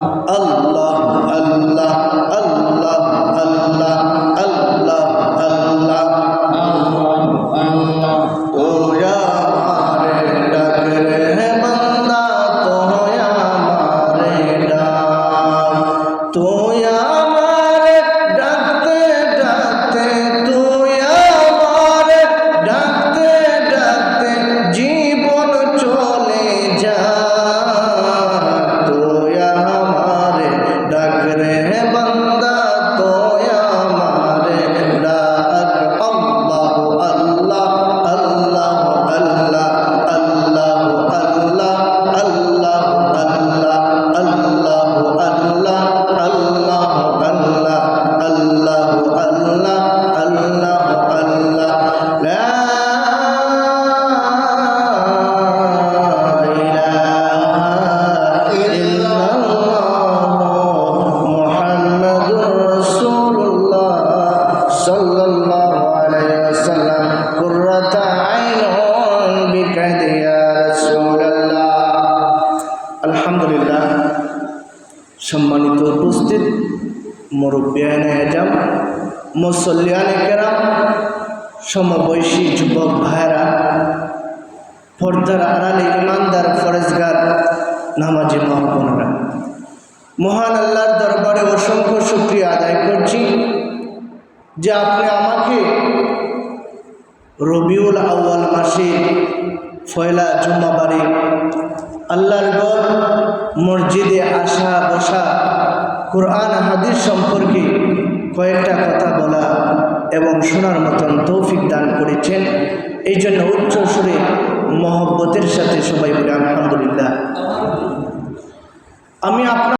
আল্লাহ আল্লাহ আল্লাহ আল্লাহ আল্লাহ আল্লাহ তোয়া মারে ডাক রে বান্দা তোয়া মারে ডাক তোয়া মারে ডাকতে ডাকতে তোয়া মারে ডাকতে ডাকতে জীবন চলে যায় তোয়া মারে ডাক রে বান্দা তোয়া মারে ডাক আল্লাহ আল্লাহ আল্লাহ আল্লাহ আল্লাহ আল্লাহ আল্লাহ আল্লাহ আল্লাহ আল্লাহ আল্লাহ আল্লাহ আল্লাহ আল্লাহ আল্লাহ আল্লাহ লা ইলাহা ইল্লাল্লাহ মুহাম্মাদুর রাসূলুল্লাহ সাল্লাল্লাহু আলাইহি ওয়াসাল্লাম কুররাতা আইনুন বিকা ইয়া রাসূলুল্লাহ। আলহামদুলিল্লাহ, সম্মানিত উপস্থিত মুরব্বিয়ানে আজম, মুসল্লিয়ানে কেরাম, সমবয়সী যুবক ভাইরা, পর্দার আড়ালে ইমানদার ফরেজগার নামাজি মা বোনেরা, মহান আল্লাহর দরবারে অসংখ্য শুকরিয়া আদায় করছি যে আপনি আমাকে রবিউল আউয়াল মাসে ফয়লা জুম্মাবারে আল্লাহর ঘর মসজিদে আসা বসা, কোরআন হাদিস সম্পর্কে কয়েকটা কথা বলা এবং শোনার মতন তৌফিক দান করেছেন। এই জন্য উচ্চ সুরে মহব্বতের সাথে সবাই বলে আলহামদুলিল্লাহ। আমি আপনার